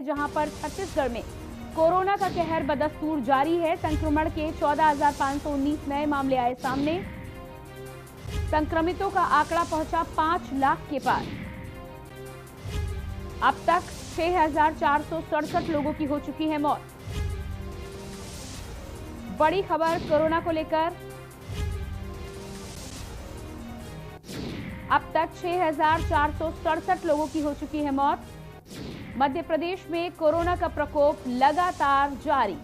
जहां पर छत्तीसगढ़ में कोरोना का कहर बदस्तूर जारी है। संक्रमण के 14,519 नए मामले आए सामने। संक्रमितों का आंकड़ा पहुंचा 5 लाख के पार। अब तक 6,467 लोगों की हो चुकी है मौत। बड़ी खबर कोरोना को लेकर। अब तक 6,467 लोगों की हो चुकी है मौत। मध्य प्रदेश में कोरोना का प्रकोप लगातार जारी।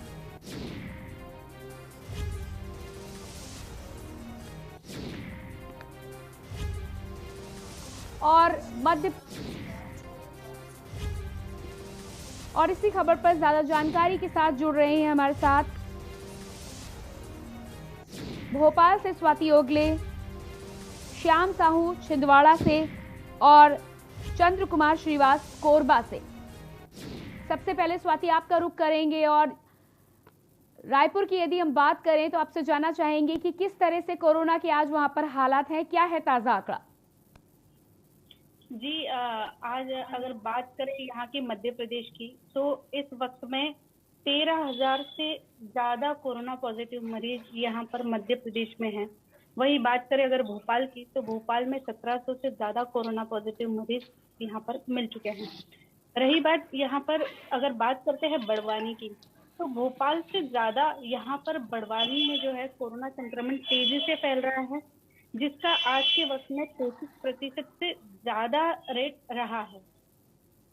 और इसी खबर पर ज्यादा जानकारी के साथ जुड़ रहे हैं हमारे साथ भोपाल से स्वाति ओगले, श्याम साहू छिंदवाड़ा से और चंद्र कुमार श्रीवास कोरबा से। सबसे पहले स्वाति आपका रुख करेंगे और रायपुर की यदि हम बात करें तो आपसे जानना चाहेंगे कि किस तरह से कोरोना के आज वहां पर हालात हैं, क्या है ताजा आंकड़ा? जी आज अगर बात करें यहाँ के मध्य प्रदेश की तो इस वक्त में 13,000 से ज्यादा कोरोना पॉजिटिव मरीज यहाँ पर मध्य प्रदेश में हैं। वही बात करें अगर भोपाल की तो भोपाल में 1700 से ज्यादा कोरोना पॉजिटिव मरीज यहाँ पर मिल चुके हैं। रही बात यहाँ पर अगर बात करते हैं बड़वानी की तो भोपाल से ज्यादा यहाँ पर बड़वानी में जो है कोरोना संक्रमण तेजी से फैल रहा है, जिसका आज के वक्त में 33% से ज्यादा रेट रहा है।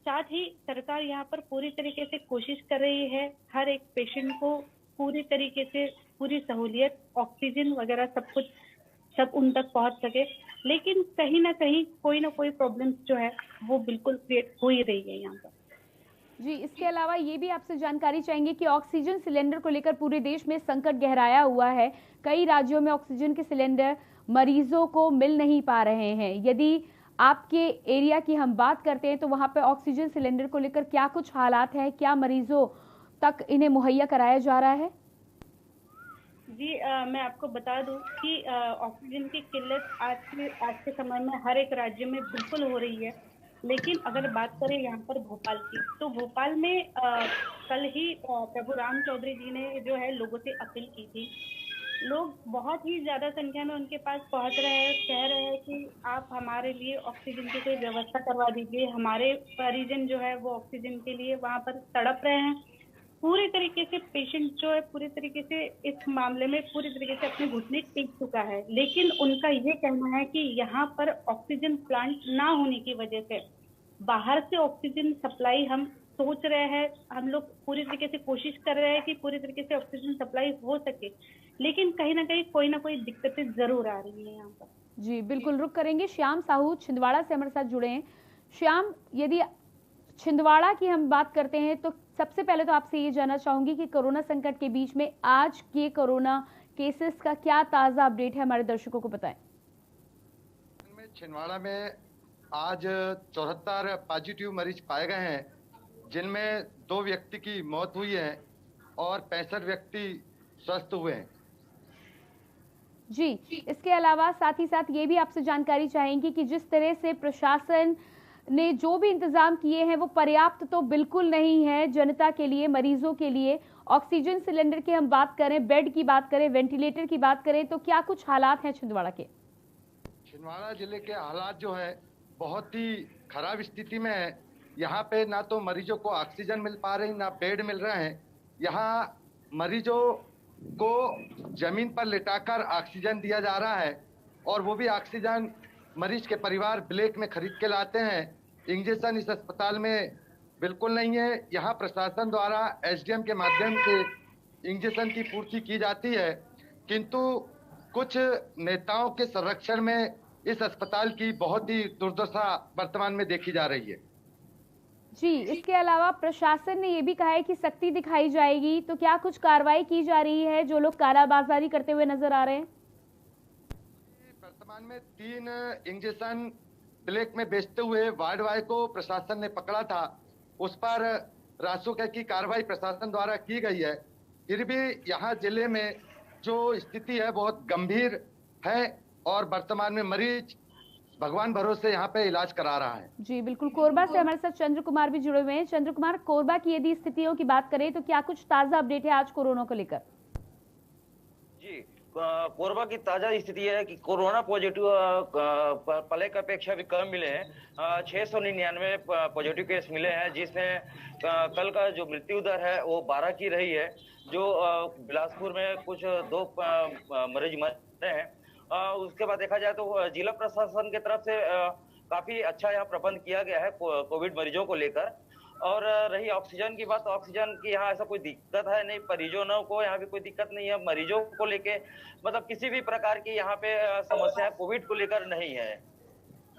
साथ ही सरकार यहाँ पर पूरी तरीके से कोशिश कर रही है हर एक पेशेंट को पूरी तरीके से पूरी सहूलियत, ऑक्सीजन वगैरह सब उन तक पहुंच सके, लेकिन कहीं ना कहीं कोई ना कोई प्रॉब्लम्स जो है वो बिल्कुल क्रिएट हो ही रही है यहाँ पर। जी, इसके अलावा ये भी आपसे जानकारी चाहेंगे कि ऑक्सीजन सिलेंडर को लेकर पूरे देश में संकट गहराया हुआ है। कई राज्यों में ऑक्सीजन के सिलेंडर मरीजों को मिल नहीं पा रहे हैं। यदि आपके एरिया की हम बात करते हैं तो वहां पे ऑक्सीजन सिलेंडर को लेकर क्या कुछ हालात है, क्या मरीजों तक इन्हें मुहैया कराया जा रहा है? जी मैं आपको बता दूं कि ऑक्सीजन की किल्लत आज के समय में हर एक राज्य में बिल्कुल हो रही है, लेकिन अगर बात करें यहाँ पर भोपाल की तो भोपाल में कल ही प्रभु राम चौधरी जी ने जो है लोगों से अपील की थी। लोग बहुत ही ज्यादा संख्या में उनके पास पहुंच रहे हैं, कह रहे हैं कि आप हमारे लिए ऑक्सीजन की कोई व्यवस्था करवा दीजिए। हमारे परिजन जो है वो ऑक्सीजन के लिए वहां पर तड़प रहे हैं। पूरी तरीके से पेशेंट जो है पूरी तरीके से इस मामले में पूरी तरीके से अपने घुटने टेक चुका है, लेकिन उनका ये कहना है कि यहाँ पर ऑक्सीजन प्लांट ना होने की वजह से बाहर से ऑक्सीजन सप्लाई हम सोच रहे हैं, हम लोग पूरी तरीके से कोशिश कर रहे हैं कि पूरी तरीके से ऑक्सीजन सप्लाई हो सके, लेकिन कहीं ना कहीं कोई ना कोई दिक्कतें जरूर आ रही है यहाँ पर। जी बिल्कुल, रुक करेंगे। श्याम साहू छिंदवाड़ा से हमारे साथ जुड़े हैं। श्याम, यदि छिंदवाड़ा की हम बात करते हैं तो सबसे पहले तो आपसे ये जानना चाहूंगी कि कोरोना संकट के बीच में आज के कोरोना केसेस का क्या ताजा अपडेट है, हमारे दर्शकों को बताएं। छिंदवाड़ा में आज 74 पॉजिटिव मरीज पाए गए हैं, जिनमें 2 व्यक्ति की मौत हुई है और 65 व्यक्ति स्वस्थ हुए हैं। जी, इसके अलावा साथ ही साथ ये भी आपसे जानकारी चाहेंगे कि जिस तरह से प्रशासन ने जो भी इंतजाम किए हैं वो पर्याप्त तो बिल्कुल नहीं है जनता के लिए, मरीजों के लिए। ऑक्सीजन सिलेंडर की हम बात करें, बेड की बात करें, वेंटिलेटर की बात करें तो क्या कुछ हालात हैं छिंदवाड़ा के? छिंदवाड़ा जिले के हालात जो है बहुत ही खराब स्थिति में है। यहाँ पे ना तो मरीजों को ऑक्सीजन मिल पा रही, ना बेड मिल रहे हैं। यहाँ मरीजों को जमीन पर लिटाकर ऑक्सीजन दिया जा रहा है और वो भी ऑक्सीजन मरीज के परिवार ब्लैक में खरीद के लाते हैं। इंजेक्शन इस अस्पताल में बिल्कुल नहीं है। यहाँ प्रशासन द्वारा एसडीएम के माध्यम से इंजेक्शन की पूर्ति की जाती है, किंतु कुछ नेताओं के संरक्षण में इस अस्पताल की बहुत ही दुर्दशा वर्तमान में देखी जा रही है। जी, इसके अलावा प्रशासन ने ये भी कहा है कि सख्ती दिखाई जाएगी, तो क्या कुछ कार्रवाई की जा रही है जो लोग कालाबाजारी करते हुए नजर आ रहे हैं? वर्तमान में 3 इंजेक्शन ब्लैक में बेचते हुए वार्ड बॉय को प्रशासन ने पकड़ा था। उस पर रासुका की कार्रवाई प्रशासन द्वारा की गई है। फिर भी यहाँ जिले में जो स्थिति है बहुत गंभीर है और वर्तमान में मरीज भगवान भरोसे यहाँ पे इलाज करा रहा है। जी बिल्कुल। कोरबा से हमारे साथ चंद्र कुमार भी जुड़े हुए हैं। चंद्र कुमार, कोरबा की यदि स्थितियों की बात करें तो क्या कुछ ताजा अपडेट है आज कोरोना को लेकर? जी, कोरबा की ताजा स्थिति है कि कोरोना पॉजिटिव पहले की अपेक्षा भी कम मिले हैं। 699 पॉजिटिव केस मिले हैं, जिसमें कल का जो मृत्यु दर है वो 12 की रही है। जो बिलासपुर में कुछ 2 मरीज मरे हैं। उसके बाद देखा जाए तो जिला प्रशासन की तरफ से काफी अच्छा यहाँ प्रबंध किया गया है कोविड मरीजों को लेकर। और रही ऑक्सीजन की बात, तो ऑक्सीजन की यहाँ ऐसा कोई दिक्कत है नहीं, परिजनों को यहाँ भी कोई दिक्कत नहीं है। मरीजों को लेके मतलब किसी भी प्रकार की यहाँ पे समस्या कोविड को लेकर नहीं है।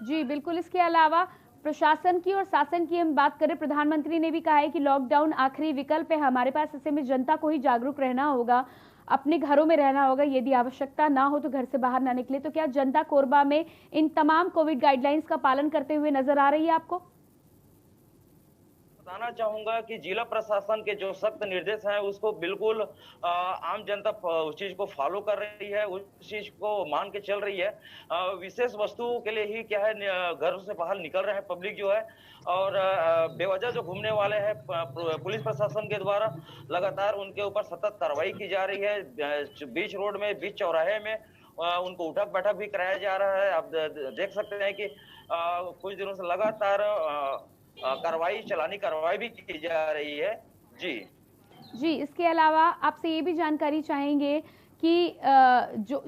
जी बिल्कुल। इसके अलावा प्रशासन की और शासन की हम बात करें, प्रधानमंत्री ने भी कहा है कि लॉकडाउन आखिरी विकल्प है हमारे पास, ऐसे में जनता को ही जागरूक रहना होगा, अपने घरों में रहना होगा, यदि आवश्यकता ना हो तो घर से बाहर ना निकले। तो क्या जनता कोरबा में इन तमाम कोविड गाइडलाइंस का पालन करते हुए नजर आ रही है आपको? बताना चाहूंगा कि जिला प्रशासन के जो सख्त निर्देश हैं उसको बिल्कुल आम जनता उस चीज को फॉलो कर रही है, उस चीज को मान के चल रही है। विशेष वस्तुओं के लिए ही क्या है घर से बाहर निकल रहे हैं पब्लिक जो है, और बेवजह जो घूमने वाले हैं पुलिस प्रशासन के द्वारा लगातार उनके ऊपर सतत कार्रवाई की जा रही है। बीच रोड में, बीच चौराहे में उनको उठक बैठक भी कराया जा रहा है। आप देख सकते हैं कि कुछ दिनों से लगातार कार्रवाई भी की जा रही है। जी। इसके अलावा आपसे ये भी जानकारी चाहेंगे कि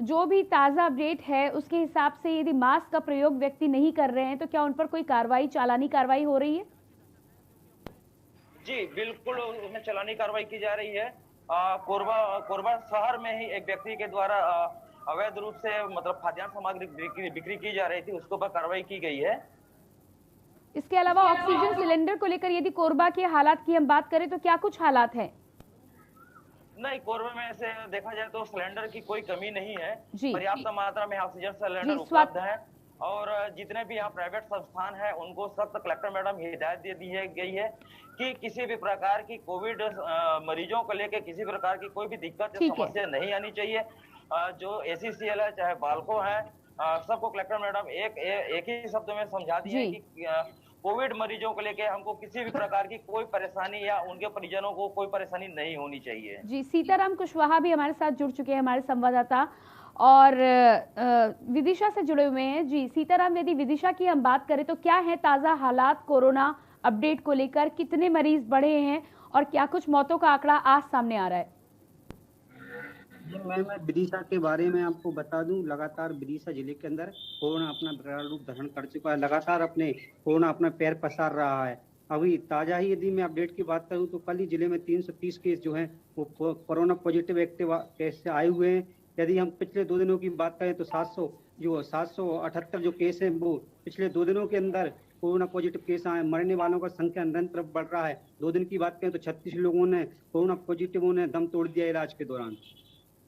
जो भी ताजा अपडेट है उसके हिसाब से यदि मास्क का प्रयोग व्यक्ति नहीं कर रहे हैं तो क्या उन पर कोई चालानी कार्रवाई हो रही है? जी बिल्कुल, उसमें चालानी कार्रवाई की जा रही है। कोरबा शहर में ही एक व्यक्ति के द्वारा अवैध रूप से मतलब खाद्यान्न सामग्री बिक्री की जा रही थी, उसके ऊपर कार्रवाई की गई है। इसके अलावा ऑक्सीजन सिलेंडर को लेकर यदि कोरबा के हालात की हम बात करें तो क्या कुछ हालात हैं? नहीं, कोरबा में से देखा जाए तो सिलेंडर की कोई कमी नहीं है, पर्याप्त मात्रा में ऑक्सीजन सिलेंडर उपलब्ध है। और जितने भी यहाँ प्राइवेट संस्थान है उनको सख्त कलेक्टर मैडम हिदायत दे दी गई है कि किसी भी प्रकार की कोविड मरीजों को लेकर किसी प्रकार की कोई भी दिक्कत या समस्या नहीं आनी चाहिए। जो ACCL है चाहे बाल्को है, सबको कलेक्टर मैडम एक ही शब्द में समझा दिया है कि कोविड मरीजों को लेके हमको किसी भी प्रकार की कोई परेशानी या उनके परिजनों को कोई परेशानी नहीं होनी चाहिए। जी, सीताराम कुशवाहा भी हमारे साथ जुड़ चुके हैं, हमारे संवाददाता, और विदिशा से जुड़े हुए हैं। जी सीताराम, यदि विदिशा की हम बात करें तो क्या है ताजा हालात कोरोना अपडेट को लेकर, कितने मरीज बढ़े हैं और क्या कुछ मौतों का आंकड़ा आज सामने आ रहा है? मैं विदिशा के बारे में आपको बता दूं, लगातार विदिशा जिले के अंदर कोरोना अपना विकराल रूप धारण कर चुका है, लगातार कोरोना अपना पैर पसार रहा है। अभी ताजा ही यदि मैं अपडेट की बात करूं तो कल ही जिले में 330 केस जो हैं वो कोरोना पॉजिटिव एक्टिव केस से आए हुए हैं। यदि हम पिछले 2 दिनों की बात करें तो 778 जो केस हैं वो पिछले 2 दिनों के अंदर कोरोना पॉजिटिव केस आए। मरने वालों का संख्या निरंतर बढ़ रहा है। 2 दिन की बात करें तो 36 लोगों ने कोरोना पॉजिटिव ने दम तोड़ दिया इलाज के दौरान।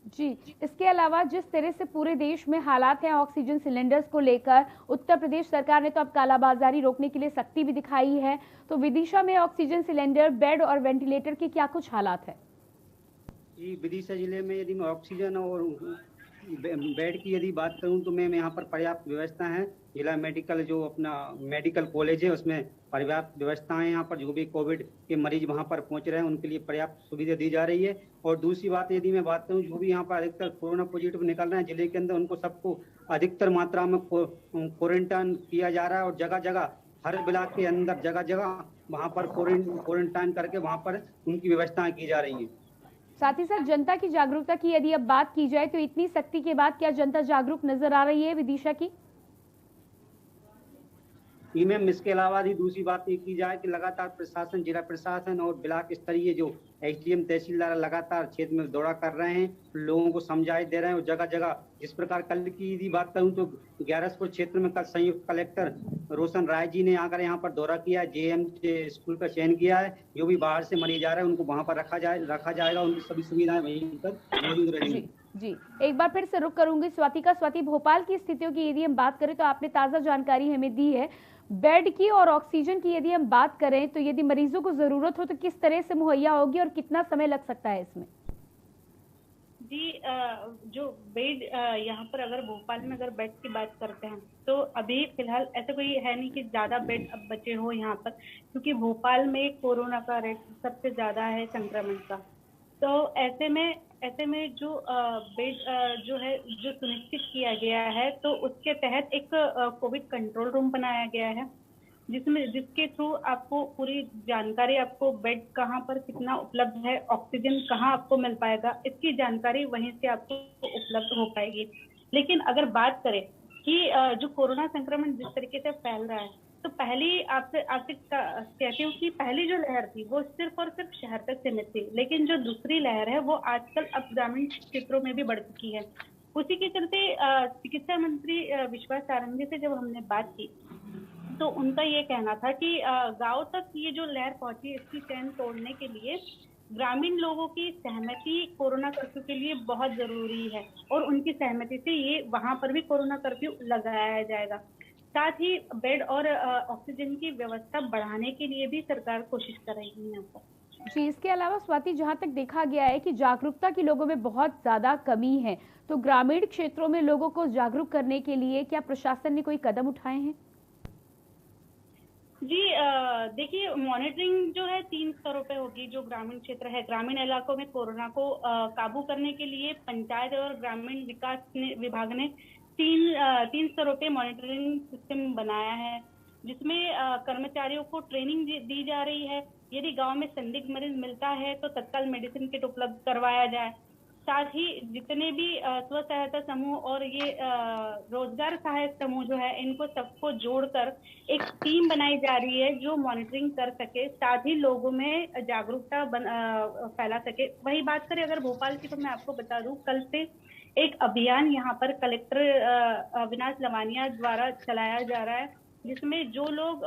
जी, इसके अलावा जिस तरह से पूरे देश में हालात हैं ऑक्सीजन सिलेंडर्स को लेकर, उत्तर प्रदेश सरकार ने तो अब कालाबाजारी रोकने के लिए सख्ती भी दिखाई है, तो विदिशा में ऑक्सीजन सिलेंडर, बेड और वेंटिलेटर के क्या कुछ हालात है? जी, विदिशा जिले में यदि मैं ऑक्सीजन और बेड की यदि बात करूं तो मैं यहाँ पर पर्याप्त व्यवस्था है। जिला मेडिकल जो अपना मेडिकल कॉलेज है उसमें पर्याप्त व्यवस्थाएं, यहाँ पर जो भी कोविड के मरीज वहाँ पर पहुँच रहे हैं उनके लिए पर्याप्त सुविधा दी जा रही है। और दूसरी बात यदि मैं बात करूँ, जो भी यहाँ पर अधिकतर कोरोना पॉजिटिव निकल रहे हैं जिले के अंदर, उनको सबको अधिकतर मात्रा में क्वारंटाइन किया जा रहा है। और जगह जगह हर ब्लॉक के अंदर जगह जगह वहाँ पर क्वारंटाइन करके वहाँ पर उनकी व्यवस्थाएं की जा रही है। साथ ही साथ जनता की जागरूकता की यदि अब बात की जाए तो इतनी सख्ती के बाद क्या जनता जागरूक नजर आ रही है विदिशा की? मैम, इसके अलावा भी दूसरी बात ये की जाए कि लगातार प्रशासन, जिला प्रशासन और ब्लॉक स्तरीय जो SDM तहसीलदार लगातार क्षेत्र में दौरा कर रहे हैं, लोगों को समझाई दे रहे हैं। और जगह जगह जिस प्रकार कल की यदि बात करूं तो ग्यारसपुर क्षेत्र में कल संयुक्त कलेक्टर रोशन राय जी ने आकर यहाँ पर दौरा किया, JM स्कूल का चयन किया है। जो भी बाहर से मरीज आ रहे हैं उनको वहाँ पर रखा जाएगा, उनकी सभी सुविधाएं वहीं पर मौजूद रहेंगी। जी, एक बार फिर से रुक करूंगी स्वाति, भोपाल की स्थितियों की यदि हम बात करें तो आपने ताजा जानकारी हमें दी है। बेड की और ऑक्सीजन की यदि हम बात करें तो यदि मरीजों को जरूरत हो तो किस तरह से मुहैया होगी और कितना समय लग सकता है इसमें? जी जो बेड यहाँ पर अगर भोपाल में अगर बेड की बात करते हैं तो अभी फिलहाल ऐसा कोई है नहीं कि ज्यादा बेड अब बचे हो यहाँ पर, क्योंकि भोपाल में कोरोना का रेट सबसे ज्यादा है संक्रमण का। तो ऐसे में जो बेड जो है जो सुनिश्चित किया गया है, तो उसके तहत एक कोविड कंट्रोल रूम बनाया गया है, जिसके थ्रू आपको पूरी जानकारी, आपको बेड कहाँ पर कितना उपलब्ध है, ऑक्सीजन कहाँ आपको मिल पाएगा, इसकी जानकारी वहीं से आपको उपलब्ध हो पाएगी। लेकिन अगर बात करें कि जो कोरोना संक्रमण जिस तरीके से फैल रहा है, तो पहली आपसे कहती हूँ कि पहली जो लहर थी वो सिर्फ और सिर्फ शहर तक सीमित थी, लेकिन जो दूसरी लहर है वो आजकल अब ग्रामीण क्षेत्रों में भी बढ़ चुकी है। उसी के चलते चिकित्सा मंत्री विश्वास सारंगी से जब हमने बात की तो उनका ये कहना था कि गांव तक ये जो लहर पहुंची, इसकी चैन तोड़ने के लिए ग्रामीण लोगों की सहमति कोरोना कर्फ्यू के लिए बहुत जरूरी है, और उनकी सहमति से ये वहां पर भी कोरोना कर्फ्यू लगाया जाएगा। साथ ही बेड और ऑक्सीजन की व्यवस्था बढ़ाने के लिए भी सरकार कोशिश कर रही है यहाँ पर। जी, इसके अलावा स्वाति, जहां तक देखा गया है कि जागरूकता की लोगों में बहुत ज्यादा कमी है, तो ग्रामीण क्षेत्रों में लोगों को जागरूक करने के लिए क्या प्रशासन ने कोई कदम उठाए हैं? जी देखिए, मॉनिटरिंग जो है 3 स्तरों पे होगी। जो ग्रामीण क्षेत्र है, ग्रामीण इलाकों में कोरोना को काबू करने के लिए पंचायत और ग्रामीण विकास विभाग ने तीन स्तरों पे मॉनिटरिंग सिस्टम बनाया है, जिसमें कर्मचारियों को ट्रेनिंग दी जा रही है। यदि गांव में संदिग्ध मरीज मिलता है तो तत्काल मेडिसिन किट उपलब्ध करवाया जाए। साथ ही जितने भी स्व सहायता समूह और ये रोजगार सहायक समूह जो है, इनको सबको जोड़कर एक टीम बनाई जा रही है जो मॉनिटरिंग कर सके, साथ ही लोगों में जागरूकता फैला सके। वही बात करें अगर भोपाल की, तो मैं आपको बता दूं, कल से एक अभियान यहाँ पर कलेक्टर अविनाश लवानिया द्वारा चलाया जा रहा है, जिसमें जो लोग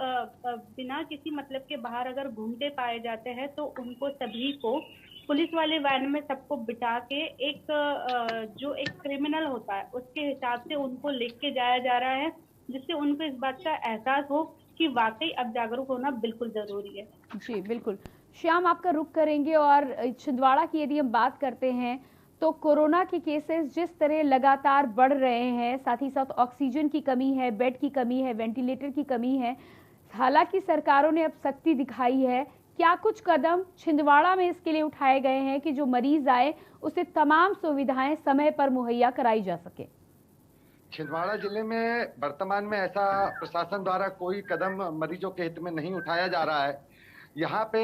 बिना किसी मतलब के बाहर अगर घूमते पाए जाते हैं तो उनको सभी को पुलिस वाले वैन में सबको बिठा के एक जो एक क्रिमिनल होता है उसके हिसाब से उनको लेके जाया जा रहा है, जिससे उनको इस बात का एहसास हो कि वाकई अब जागरूक होना बिल्कुल जरूरी है। जी बिल्कुल। श्याम, आपका रुख करेंगे, और छिंदवाड़ा की यदि हम बात करते हैं तो कोरोना के केसेस जिस तरह लगातार बढ़ रहे हैं, साथ ही साथ ऑक्सीजन की कमी है, बेड की कमी है, वेंटिलेटर की कमी है। हालांकि सरकारों ने अब सख्ती दिखाई है, क्या कुछ कदम छिंदवाड़ा में इसके लिए उठाए गए हैं कि जो मरीज आए उसे तमाम सुविधाएं समय पर मुहैया कराई जा सके? छिंदवाड़ा जिले में वर्तमान में ऐसा प्रशासन द्वारा कोई कदम मरीजों के हित में नहीं उठाया जा रहा है। यहाँ पे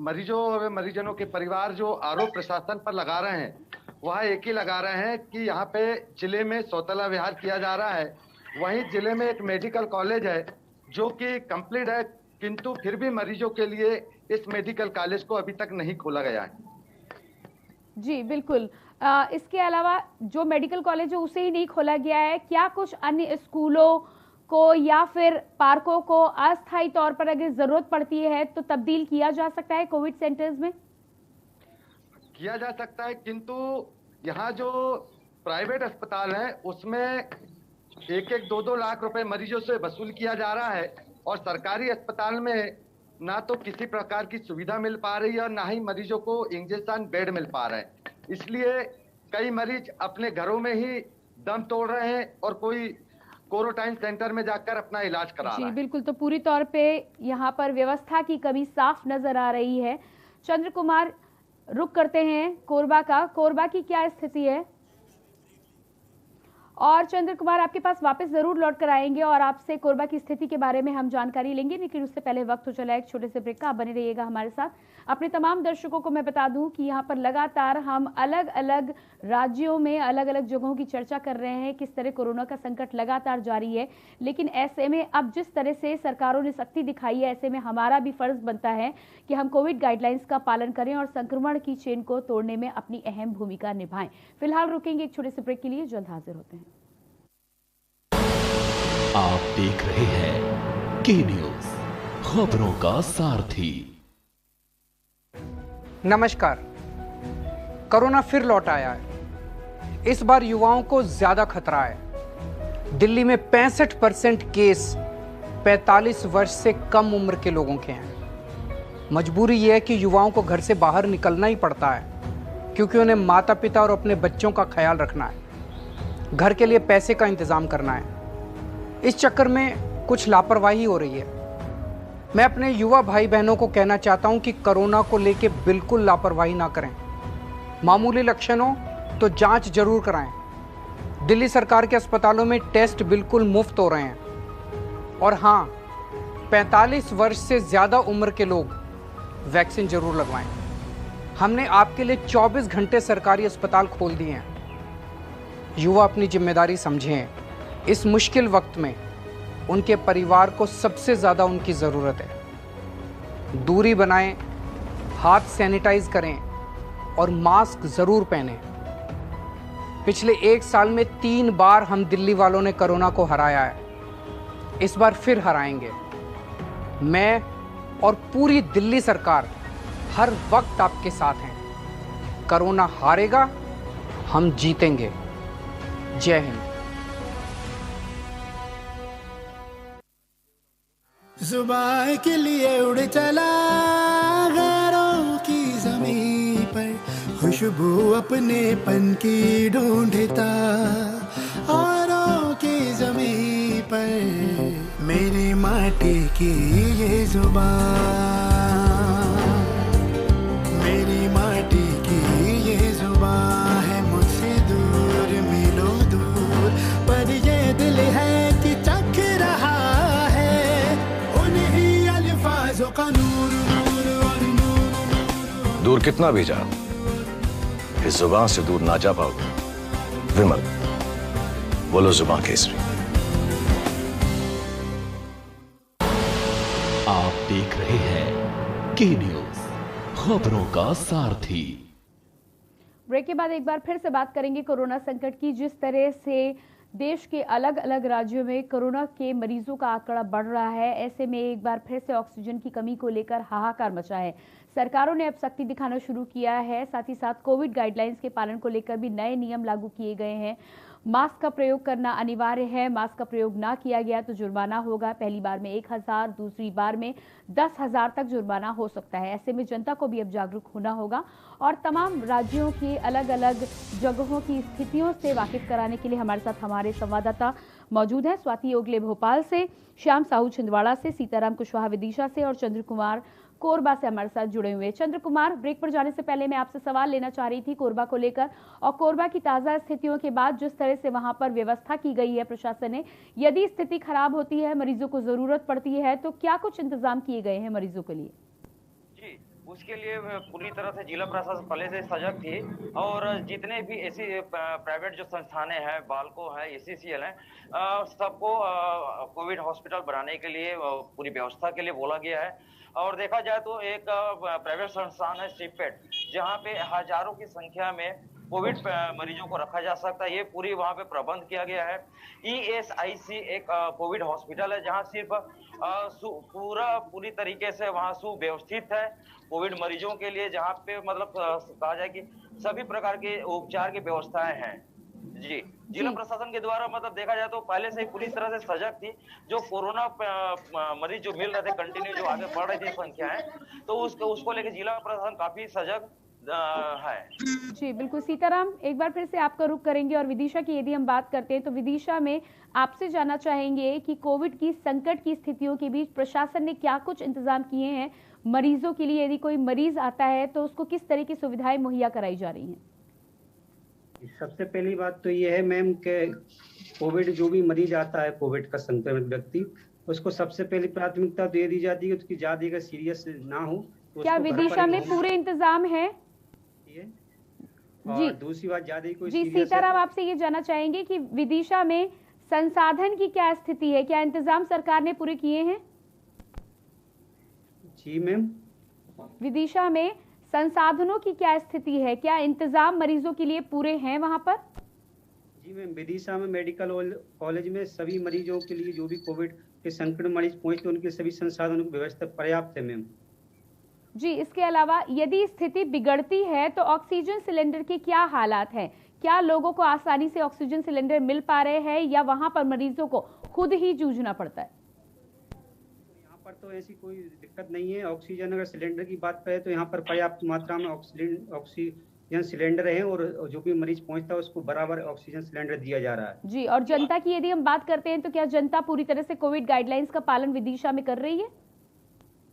मरीजों और मरीजनों के परिवार जो आरोप प्रशासन पर लगा रहे हैं, वह एक ही लगा रहे हैं कि यहाँ पे जिले में सौतेला विहार किया जा रहा है। वहीं जिले में एक मेडिकल कॉलेज है जो कि कंप्लीट है, किंतु फिर भी मरीजों के लिए इस मेडिकल कॉलेज को अभी तक नहीं खोला गया है। जी बिल्कुल। इसके अलावा जो मेडिकल कॉलेज है उसे ही नहीं खोला गया है, क्या कुछ अन्य स्कूलों को या फिर पार्कों को अस्थायी तौर पर अगर जरूरत पड़ती है तो तब्दील किया जा सकता है कोविड सेंटर्स में? किया जा सकता है, किंतु यहाँ जो प्राइवेट अस्पताल है उसमें 1-2 लाख रुपए मरीजों से वसूल किया जा रहा है, और सरकारी अस्पताल में ना तो किसी प्रकार की सुविधा मिल पा रही है और ना ही मरीजों को इंजेक्शन बेड मिल पा रहे हैं। इसलिए कई मरीज अपने घरों में ही दम तोड़ रहे हैं और कोई क्वारंटाइन सेंटर में जाकर अपना इलाज करा रहा है। जी बिल्कुल। तो पूरी तौर पे यहाँ पर व्यवस्था की कमी साफ नजर आ रही है। चंद्र कुमार, रुक करते हैं कोरबा का। कोरबा की क्या स्थिति है? और चंद्र कुमार, आपके पास वापस जरूर लौट कर आएंगे और आपसे कोरबा की स्थिति के बारे में हम जानकारी लेंगे, लेकिन उससे पहले वक्त हो चला एक छोटे से ब्रेक का। आप बने रहिएगा हमारे साथ। अपने तमाम दर्शकों को मैं बता दूं कि यहाँ पर लगातार हम अलग अलग राज्यों में अलग अलग जगहों की चर्चा कर रहे हैं, किस तरह कोरोना का संकट लगातार जारी है। लेकिन ऐसे में अब जिस तरह से सरकारों ने सख्ती दिखाई है, ऐसे में हमारा भी फर्ज बनता है कि हम कोविड गाइडलाइंस का पालन करें और संक्रमण की चेन को तोड़ने में अपनी अहम भूमिका निभाएं। फिलहाल रुकेंगे एक छोटे से ब्रेक के लिए, जल्द हाजिर होते हैं। आप देख रहे हैं के न्यूज, खबरों का सारथी। नमस्कार। कोरोना फिर लौट आया है। इस बार युवाओं को ज्यादा खतरा है। दिल्ली में 65% केस 45 वर्ष से कम उम्र के लोगों के हैं। मजबूरी यह है कि युवाओं को घर से बाहर निकलना ही पड़ता है, क्योंकि उन्हें माता पिता और अपने बच्चों का ख्याल रखना है, घर के लिए पैसे का इंतजाम करना है। इस चक्कर में कुछ लापरवाही हो रही है। मैं अपने युवा भाई बहनों को कहना चाहता हूं कि कोरोना को लेकर बिल्कुल लापरवाही ना करें। मामूली लक्षण हो तो जांच जरूर कराएं। दिल्ली सरकार के अस्पतालों में टेस्ट बिल्कुल मुफ्त हो रहे हैं। और हाँ, 45 वर्ष से ज़्यादा उम्र के लोग वैक्सीन जरूर लगवाएं। हमने आपके लिए 24 घंटे सरकारी अस्पताल खोल दिए हैं। युवा अपनी जिम्मेदारी समझें। इस मुश्किल वक्त में उनके परिवार को सबसे ज़्यादा उनकी ज़रूरत है। दूरी बनाएं, हाथ सैनिटाइज करें और मास्क ज़रूर पहनें। पिछले 1 साल में 3 बार हम दिल्ली वालों ने कोरोना को हराया है। इस बार फिर हराएंगे। मैं और पूरी दिल्ली सरकार हर वक्त आपके साथ हैं। कोरोना हारेगा, हम जीतेंगे। जय हिंद। जुबान के लिए उड़ चला गैरों की ज़मीं पर, खुशबू अपने पन की ढूंढता औरों की ज़मीं पर। मेरी माटी की ये जुबान, मेरी माटी की ये जुबान है मुझसे दूर मीलों दूर, पर ये दिल है कि चख रहा है उन्हीं अल्फाजों का नूर नूर और नूर। दूर कितना भी जा, इस जुबान से दूर ना जा पाओगे। विमल, बोलो जुबान केसरी। आप देख रहे हैं के न्यूज, खबरों का सारथी। ब्रेक के बाद एक बार फिर से बात करेंगे कोरोना संकट की। जिस तरह से देश के अलग अलग राज्यों में कोरोना के मरीजों का आंकड़ा बढ़ रहा है, ऐसे में एक बार फिर से ऑक्सीजन की कमी को लेकर हाहाकार मचा है। सरकारों ने अब सख्ती दिखाना शुरू किया है। साथ ही साथ कोविड गाइडलाइंस के पालन को लेकर भी नए नियम लागू किए गए हैं। मास्क का प्रयोग करना अनिवार्य है। मास्क का प्रयोग ना किया गया तो जुर्माना होगा। पहली बार में 1000, दूसरी बार में 10,000 तक जुर्माना हो सकता है। ऐसे में जनता को भी अब जागरूक होना होगा और तमाम राज्यों की अलग अलग जगहों की स्थितियों से वाकिफ कराने के लिए हमारे साथ हमारे संवाददाता मौजूद हैं। स्वाति ओगले भोपाल से, श्याम साहू छिंदवाड़ा से, सीताराम कुशवाहा विदिशा से और चंद्र कुमार कोरबा से हमारे साथ जुड़े हुए। चंद्र कुमार, ब्रेक पर जाने से पहले मैं आपसे सवाल लेना चाह रही थी कोरबा को लेकर और कोरबा की ताजा स्थितियों के बाद जिस तरह से वहां पर व्यवस्था की गई है प्रशासन ने, यदि स्थिति खराब होती है, मरीजों को जरूरत पड़ती है, तो क्या कुछ इंतजाम किए गए हैं मरीजों के लिए? जी, उसके लिए पूरी तरह से जिला प्रशासन पहले से सजग थी और जितने भी ऐसी प्राइवेट जो संस्थानें हैं, बाल्को है, एसीसीएल है, सबको कोविड हॉस्पिटल बनाने के लिए पूरी व्यवस्था के लिए बोला गया है। और देखा जाए तो एक प्राइवेट संस्थान है सिपेट, जहां पे हजारों की संख्या में कोविड मरीजों को रखा जा सकता है। ये पूरी वहां पे प्रबंध किया गया है। ESIC एक कोविड हॉस्पिटल है जहां सिर्फ पूरी तरीके से वहां सुव्यवस्थित है कोविड मरीजों के लिए, जहां पे मतलब कहा जाए कि सभी प्रकार के उपचार की व्यवस्थाएं हैं। जी, जिला प्रशासन के द्वारा मतलब देखा जाए तो पहले से पूरी तरह से सजग थी। जो कोरोना मरीज जो मिल रहे थे कंटिन्यू, जो आगे बढ़ रही थी संख्याएं, तो उसको लेकर जिला प्रशासन काफी सजग है। जी बिल्कुल। सीताराम, एक बार फिर से आपका रुख करेंगे और विदिशा की यदि हम बात करते हैं तो विदिशा में आपसे जानना चाहेंगे कि कोविड की संकट की स्थितियों के बीच प्रशासन ने क्या कुछ इंतजाम किए हैं मरीजों के लिए? यदि कोई मरीज आता है तो उसको किस तरह की सुविधाएं मुहैया कराई जा रही हैं? सबसे पहली बात तो ये है मैम कि कोविड जो भी मरीज आता है, कोविड का संक्रमित व्यक्ति, उसको सबसे पहली प्राथमिकता दे दी जाती है उसकी ज्यादा अगर सीरियस ना हो तो क्या विदिशा में पूरे इंतजाम है? जी, दूसरी बात ज्यादा कोई जी सीताराम, आपसे ये जानना चाहेंगे कि विदिशा में संसाधन की क्या स्थिति है? क्या इंतजाम सरकार ने पूरे किए हैं? जी मैम, विदिशा में संसाधनों की क्या स्थिति है? क्या इंतजाम मरीजों के लिए पूरे हैं वहां पर? जी मैम, विदिशा में मेडिकल कॉलेज में सभी मरीजों के लिए जो भी कोविड के संक्रमित मरीज पहुंचते उनके सभी संसाधनों की व्यवस्था पर्याप्त है मैम। जी, इसके अलावा यदि स्थिति बिगड़ती है तो ऑक्सीजन सिलेंडर के क्या हालात हैं? क्या लोगों को आसानी से ऑक्सीजन सिलेंडर मिल पा रहे हैं या वहां पर मरीजों को खुद ही जूझना पड़ता है? यहाँ पर तो ऐसी कोई दिक्कत नहीं है। ऑक्सीजन अगर सिलेंडर की बात करें तो यहाँ पर पर्याप्त मात्रा में ऑक्सीजन सिलेंडर हैं और जो भी मरीज पहुंचता है उसको बराबर ऑक्सीजन सिलेंडर दिया जा रहा है। जी, और जनता की यदि हम बात करते हैं तो क्या जनता पूरी तरह से कोविड गाइडलाइंस का पालन विदिशा में कर रही है?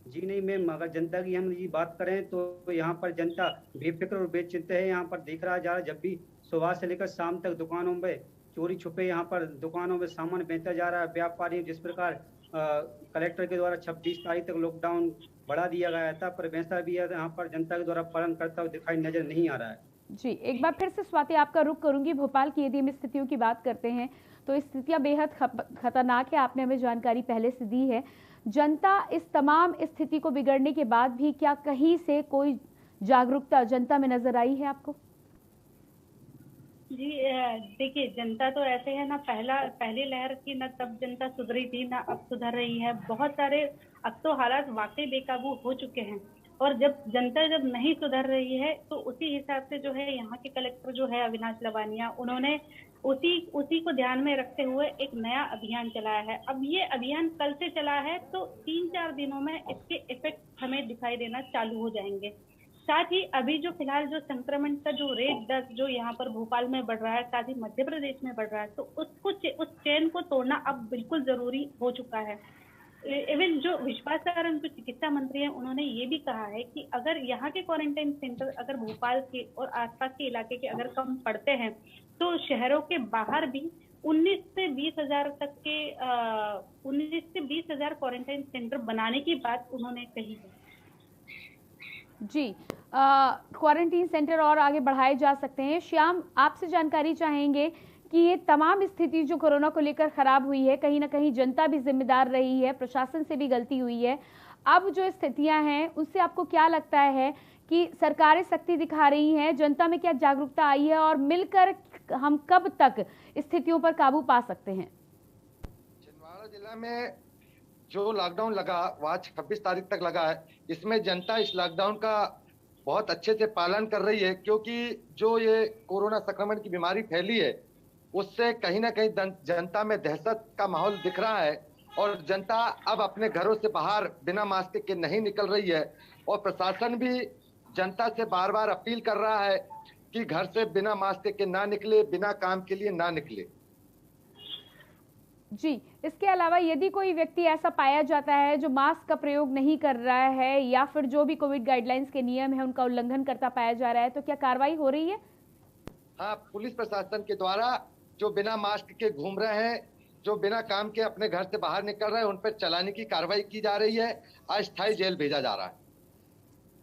जी नहीं मैम, अगर जनता की हम ये बात करें तो यहाँ पर जनता बेफिक्र और बेचिंत है। यहाँ पर देख रहा जा रहा है, जब भी सुबह से लेकर शाम तक दुकानों में चोरी छुपे यहाँ पर दुकानों में सामान बेचा जा रहा है। व्यापारी जिस प्रकार कलेक्टर के द्वारा 26 तारीख तक लॉकडाउन बढ़ा दिया गया था, पर वैसा भी यहाँ पर जनता के द्वारा पालन करता हुआ दिखाई नजर नहीं आ रहा है। जी, एक बार फिर से स्वाति आपका रुख करूंगी। भोपाल की यदि हम स्थितियों की बात करते हैं तो स्थितियां बेहद खतरनाक है, आपने हमें जानकारी पहले से दी है। जनता इस तमाम स्थिति को बिगड़ने के बाद भी क्या कहीं से कोई जागरूकता जनता में नजर आई है आपको? जी देखिए, जनता तो ऐसे है ना, पहली लहर की ना तब जनता सुधरी थी ना अब सुधर रही है। बहुत सारे अब तो हालात वाकई बेकाबू हो चुके हैं, और जब जनता नहीं सुधर रही है तो उसी हिसाब से जो है यहाँ के कलेक्टर जो है अविनाश लवानिया, उन्होंने उसी को ध्यान में रखते हुए एक नया अभियान चलाया है। अब ये अभियान कल से चला है तो 3-4 दिनों में इसके इफेक्ट हमें दिखाई देना चालू हो जाएंगे। साथ ही अभी जो फिलहाल जो संक्रमण का जो रेट 10 जो यहाँ पर भोपाल में बढ़ रहा है, साथ ही मध्य प्रदेश में बढ़ रहा है, तो उस चेन को तोड़ना अब बिल्कुल जरूरी हो चुका है। इवन जो विश्वास सारंग जो चिकित्सा मंत्री हैं, उन्होंने ये भी कहा है कि अगर यहाँ के क्वारंटाइन सेंटर अगर भोपाल के और आसपास के इलाके के अगर कम पड़ते हैं तो शहरों के बाहर भी 19 से 20 हजार तक के 19 से 20 हजार क्वारंटाइन सेंटर बनाने की बात उन्होंने कही है। जी, क्वारंटीन सेंटर और आगे बढ़ाए जा सकते हैं। श्याम, आपसे जानकारी चाहेंगे कि ये तमाम स्थिति जो कोरोना को लेकर खराब हुई है, कहीं ना कहीं जनता भी जिम्मेदार रही है, प्रशासन से भी गलती हुई है। अब जो स्थितियां हैं उससे आपको क्या लगता है कि सरकारें सख्ती दिखा रही हैं, जनता में क्या जागरूकता आई है और मिलकर हम कब तक स्थितियों पर काबू पा सकते हैं? छिंदवाड़ा जिला में जो लॉकडाउन लगा वो आज 26 तारीख तक लगा है। इसमें जनता इस लॉकडाउन का बहुत अच्छे से पालन कर रही है, क्योंकि जो ये कोरोना संक्रमण की बीमारी फैली है उससे कहीं ना कहीं जनता में दहशत का माहौल दिख रहा है, और जनता अब अपने घरों से बाहर बिना मास्क के नहीं निकल रही है। और प्रशासन भी जनता से बार बार अपील कर रहा है कि घर से बिना मास्क के ना निकले, बिना काम के लिए ना निकले। जी, इसके अलावा यदि कोई व्यक्ति ऐसा पाया जाता है जो मास्क का प्रयोग नहीं कर रहा है या फिर जो भी कोविड गाइडलाइंस के नियम है उनका उल्लंघन करता पाया जा रहा है, तो क्या कार्रवाई हो रही है? हाँ, पुलिस प्रशासन के द्वारा जो बिना मास्क के घूम रहे हैं, जो बिना काम के अपने घर से बाहर निकल रहे हैं, उन पर चालानी की कार्रवाई की जा रही है, अस्थायी जेल भेजा जा रहा है।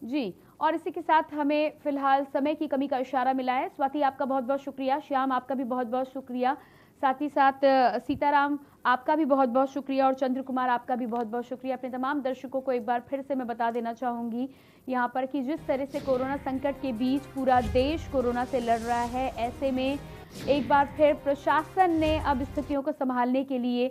जी, और इसी के साथ हमें फिलहाल समय की कमी का इशारा मिला है। स्वाति, आपका बहुत बहुत शुक्रिया। श्याम, आपका भी बहुत बहुत शुक्रिया। साथ ही साथ सीताराम, आपका भी बहुत बहुत शुक्रिया, और चंद्र कुमार, आपका भी बहुत बहुत शुक्रिया। अपने तमाम दर्शकों को एक बार फिर से मैं बता देना चाहूंगी यहाँ पर कि जिस तरह से कोरोना संकट के बीच पूरा देश कोरोना से लड़ रहा है, ऐसे में एक बार फिर प्रशासन ने अब स्थितियों को संभालने के लिए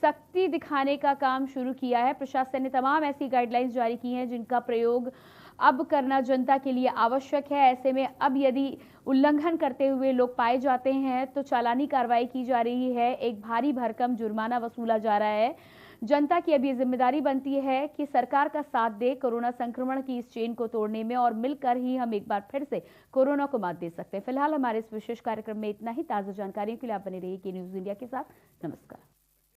सख्ती दिखाने का काम शुरू किया है। प्रशासन ने तमाम ऐसी गाइडलाइंस जारी की हैं जिनका प्रयोग अब करना जनता के लिए आवश्यक है। ऐसे में अब यदि उल्लंघन करते हुए लोग पाए जाते हैं तो चालानी कार्रवाई की जा रही है, एक भारी भरकम जुर्माना वसूला जा रहा है। जनता की अब ये जिम्मेदारी बनती है कि सरकार का साथ दे कोरोना संक्रमण की इस चेन को तोड़ने में, और मिलकर ही हम एक बार फिर से कोरोना को मात दे सकते हैं। फिलहाल हमारे इस विशेष कार्यक्रम में इतना ही। ताज़ा जानकारियों के लिए आप बने रहिए के न्यूज़ इंडिया के साथ। नमस्कार।